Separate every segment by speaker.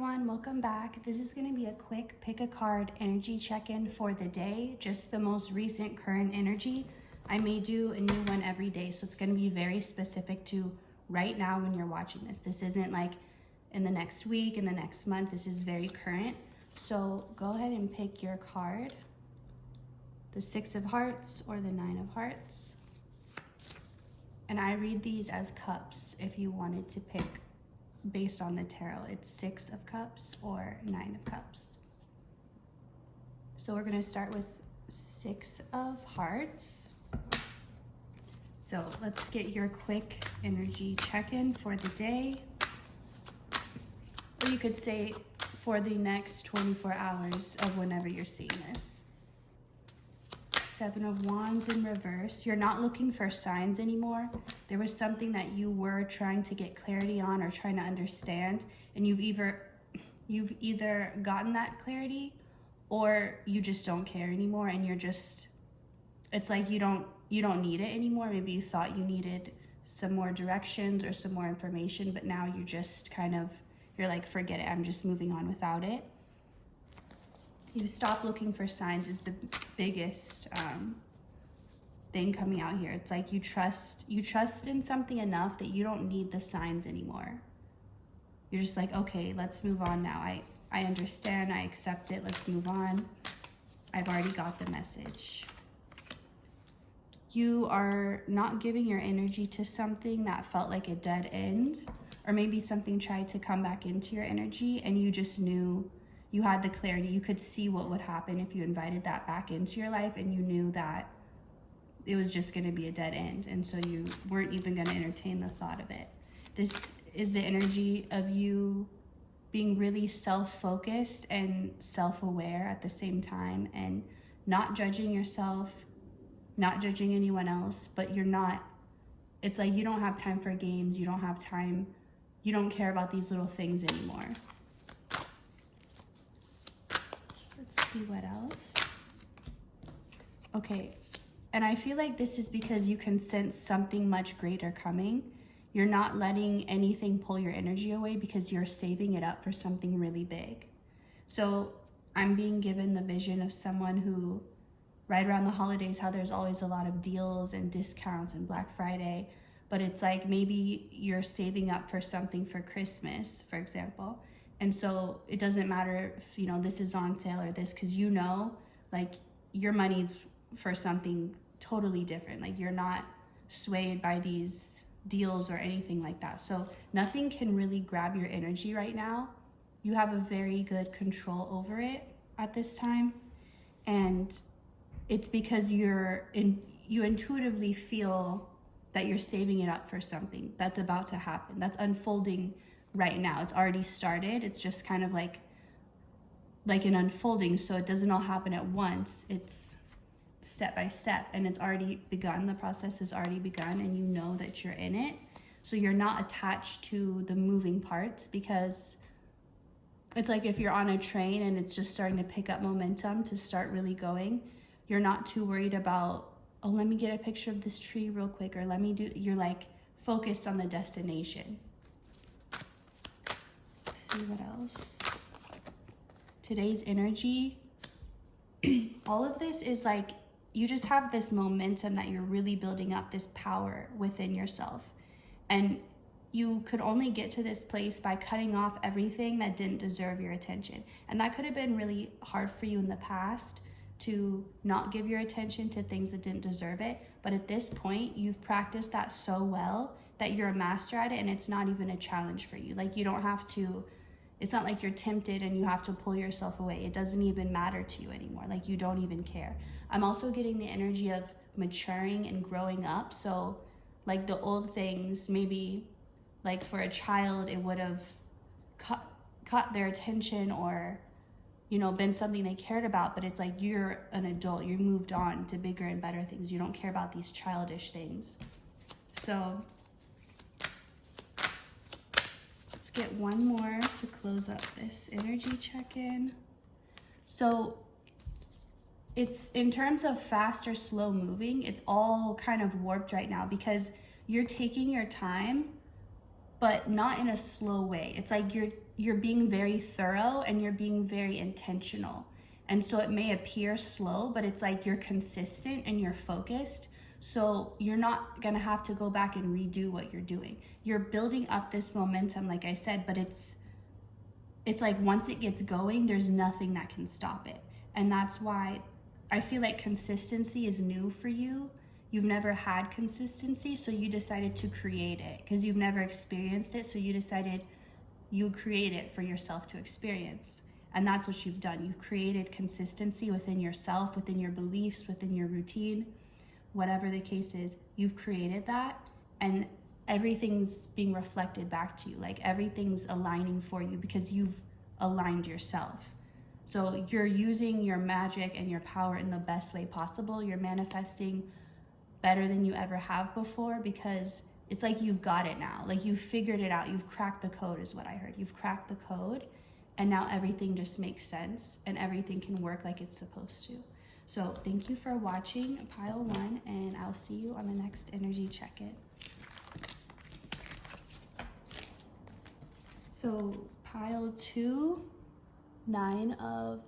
Speaker 1: everyone, welcome back. This is going to be a quick pick a card energy check-in for the day, just the most recent current energy. I may do a new one every day, so it's going to be very specific to right now when you're watching this. This isn't like in the next week, in the next month. This is very current. So go ahead and pick your card, the 6 of Hearts or the 9 of Hearts. And I read these as cups if you wanted to pick based on the tarot. It's 6 of Cups or 9 of Cups. So we're going to start with 6 of Hearts. So let's get your quick energy check-in for the day. Or you could say for the next 24 hours of whenever you're seeing this. 7 of Wands in reverse. You're not looking for signs anymore. There was something that you were trying to get clarity on or trying to understand, and you've either gotten that clarity or you just don't care anymore, and you're just, it's like you don't need it anymore. Maybe you thought you needed some more directions or some more information, but now you just kind of, you're like, forget it, I'm just moving on without it. You stop looking for signs is the biggest thing coming out here. It's like you trust in something enough that you don't need the signs anymore. You're just like, okay, let's move on now. I understand, I accept it, let's move on. I've already got the message. You are not giving your energy to something that felt like a dead end, or maybe something tried to come back into your energy and you just knew, you had the clarity, you could see what would happen if you invited that back into your life, and you knew that it was just going to be a dead end, and so you weren't even going to entertain the thought of it. This is the energy of you being really self-focused and self-aware at the same time, and not judging yourself, not judging anyone else, but you're not, it's like you don't have time for games, you don't have time, you don't care about these little things anymore. Let's see what else. Okay, and I feel like this is because you can sense something much greater coming. You're not letting anything pull your energy away because you're saving it up for something really big. So I'm being given the vision of someone who, right around the holidays, how there's always a lot of deals and discounts and Black Friday, but it's like maybe you're saving up for something for Christmas, for example. And so it doesn't matter if, you know, this is on sale or this, because you know, like, your money's for something totally different. Like, you're not swayed by these deals or anything like that. So nothing can really grab your energy right now. You have a very good control over it at this time. And it's because you intuitively feel that you're saving it up for something that's about to happen, that's unfolding right now. It's already started. It's just kind of like an unfolding, so it doesn't all happen at once. It's step by step, and it's already begun. The process has already begun, and you know that you're in it. So you're not attached to the moving parts, because it's like if you're on a train and it's just starting to pick up momentum to start really going, you're not too worried about, oh, let me get a picture of this tree real quick, or let me do, you're like focused on the destination. See what else. Today's energy, all of this is like, you just have this momentum that you're really building up, this power within yourself. And you could only get to this place by cutting off everything that didn't deserve your attention. And that could have been really hard for you in the past, to not give your attention to things that didn't deserve it. But at this point, you've practiced that so well that you're a master at it, and it's not even a challenge for you. Like, you don't have to, it's not like you're tempted and you have to pull yourself away. It doesn't even matter to you anymore. Like, you don't even care. I'm also getting the energy of maturing and growing up. So like the old things, maybe like for a child, it would have caught their attention, or, you know, been something they cared about, but it's like you're an adult, you moved on to bigger and better things. You don't care about these childish things. So let's get one more to close up this energy check-in. So it's, in terms of fast or slow moving, it's all kind of warped right now, because you're taking your time, but not in a slow way. It's like you're being very thorough and you're being very intentional. And so it may appear slow, but it's like you're consistent and you're focused. So you're not gonna have to go back and redo what you're doing. You're building up this momentum, like I said, but it's like once it gets going, there's nothing that can stop it. And that's why I feel like consistency is new for you. You've never had consistency, so you decided to create it because you've never experienced it. So you decided you create it for yourself to experience. And that's what you've done. You've created consistency within yourself, within your beliefs, within your routine, whatever the case is. You've created that, and everything's being reflected back to you. Like everything's aligning for you because you've aligned yourself. So you're using your magic and your power in the best way possible. You're manifesting better than you ever have before because it's like you've got it now. Like you've figured it out. You've cracked the code is what I heard. You've cracked the code, and now everything just makes sense and everything can work like it's supposed to. So thank you for watching Pile 1, and I'll see you on the next energy check-in. So Pile 2, 9 of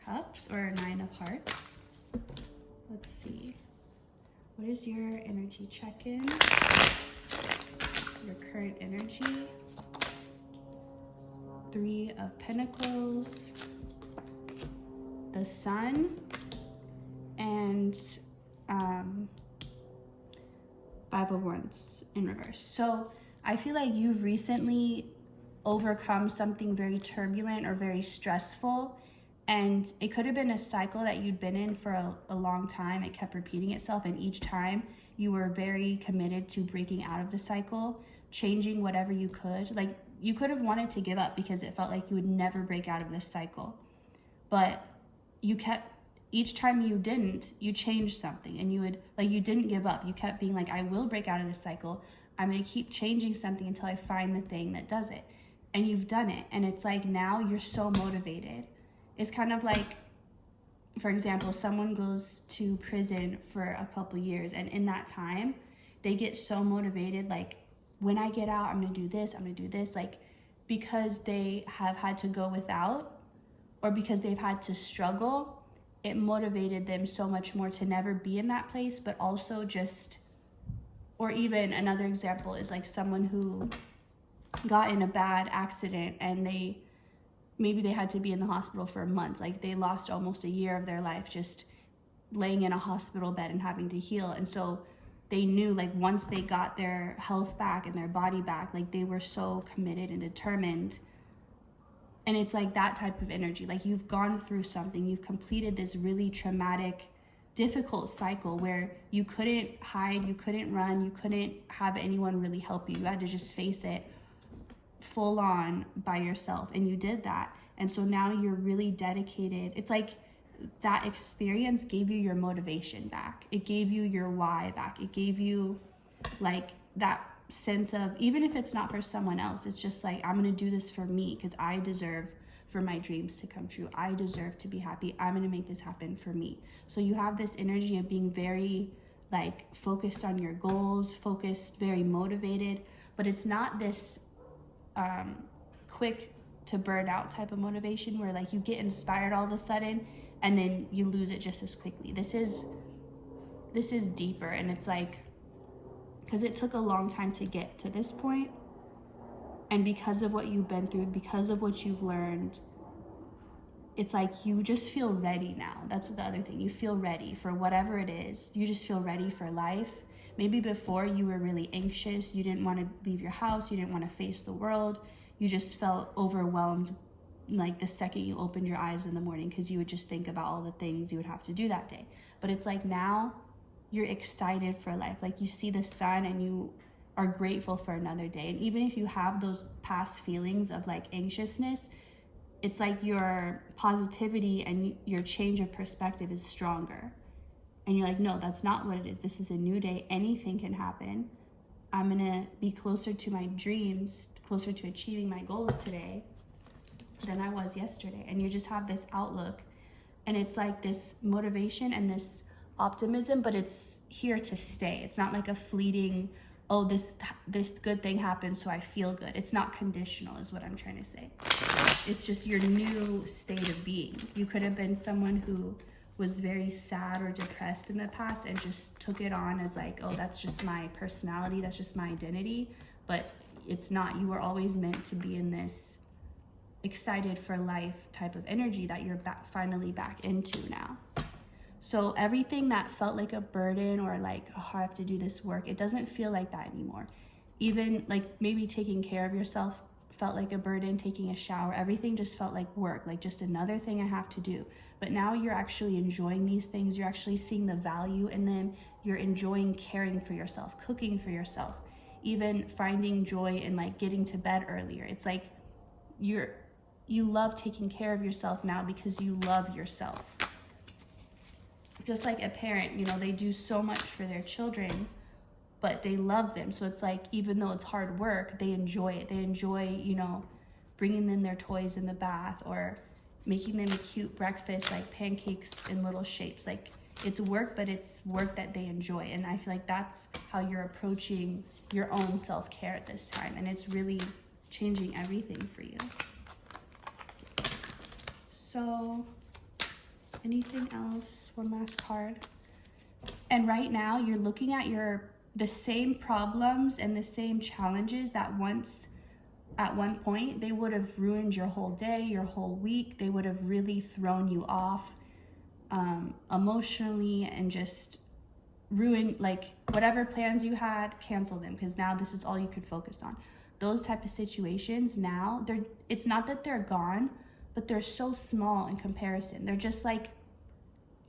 Speaker 1: Cups or 9 of Hearts. Let's see. What is your energy check-in? Your current energy. 3 of Pentacles. The Sun. And 5 of Wands in reverse. So I feel like you've recently overcome something very turbulent or very stressful, and it could have been a cycle that you'd been in for a long time. It kept repeating itself, and each time you were very committed to breaking out of the cycle, changing whatever you could. Like you could have wanted to give up because it felt like you would never break out of this cycle, but you kept, each time you didn't, you changed something, and you didn't give up. You kept being like, I will break out of this cycle. I'm going to keep changing something until I find the thing that does it. And you've done it. And it's like now you're so motivated. It's kind of like, for example, someone goes to prison for a couple years, and in that time, they get so motivated, like, when I get out, I'm going to do this, I'm going to do this. Like, because they have had to go without, or because they've had to struggle, it motivated them so much more to never be in that place, but also just, or even another example is like someone who got in a bad accident and maybe they had to be in the hospital for months. Like they lost almost a year of their life just laying in a hospital bed and having to heal. And so they knew, like, once they got their health back and their body back, like they were so committed and determined. And it's like that type of energy. Like you've gone through something, you've completed this really traumatic, difficult cycle where you couldn't hide, you couldn't run, you couldn't have anyone really help you. You had to just face it full on by yourself, and you did that. And so now you're really dedicated. It's like that experience gave you your motivation back. It gave you your why back. It gave you like that sense of, even if it's not for someone else, it's just like, I'm going to do this for me because I deserve for my dreams to come true. I deserve to be happy. I'm going to make this happen for me. So you have this energy of being very like focused on your goals, focused, very motivated, but it's not this quick to burn out type of motivation where like you get inspired all of a sudden and then you lose it just as quickly. This is deeper, and it's like, because it took a long time to get to this point, and because of what you've been through, because of what you've learned, it's like you just feel ready now. That's the other thing. You feel ready for whatever it is. You just feel ready for life. Maybe before you were really anxious. You didn't want to leave your house. You didn't want to face the world. You just felt overwhelmed like the second you opened your eyes in the morning, because you would just think about all the things you would have to do that day. But it's like now you're excited for life. Like you see the sun and you are grateful for another day. And even if you have those past feelings of like anxiousness, it's like your positivity and your change of perspective is stronger. And you're like, no, that's not what it is. This is a new day. Anything can happen. I'm gonna be closer to my dreams, closer to achieving my goals today than I was yesterday. And you just have this outlook, and it's like this motivation and this optimism, but it's here to stay. It's not like a fleeting oh, this good thing happened, so I feel good. It's not conditional, is what I'm trying to say. It's just your new state of being. You could have been someone who was very sad or depressed in the past and just took it on as like, oh, that's just my personality, that's just my identity. But it's not. You were always meant to be in this excited for life type of energy that you're finally back into now. So everything that felt like a burden or like, oh, I have to do this work, it doesn't feel like that anymore. Even like maybe taking care of yourself felt like a burden, taking a shower, everything just felt like work, like just another thing I have to do. But now you're actually enjoying these things. You're actually seeing the value in them. You're enjoying caring for yourself, cooking for yourself, even finding joy in like getting to bed earlier. It's like you love taking care of yourself now because you love yourself. Just like a parent, you know, they do so much for their children, but they love them. So it's like, even though it's hard work, they enjoy it. They enjoy, you know, bringing them their toys in the bath or making them a cute breakfast, like pancakes in little shapes. Like, it's work, but it's work that they enjoy. And I feel like that's how you're approaching your own self-care at this time. And it's really changing everything for you. So anything else? One last card. And right now you're looking at the same problems and the same challenges that once at one point they would have ruined your whole day, your whole week. They would have really thrown you off emotionally and just ruined, like, whatever plans you had, cancel them, because now this is all you could focus on. Those type of situations now, it's not that they're gone, but they're so small in comparison. They're just like,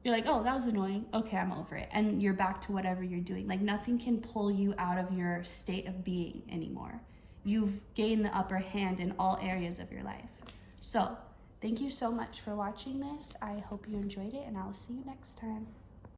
Speaker 1: you're like, oh, that was annoying. Okay, I'm over it. And you're back to whatever you're doing. Like, nothing can pull you out of your state of being anymore. You've gained the upper hand in all areas of your life. So, thank you so much for watching this. I hope you enjoyed it, and I'll see you next time.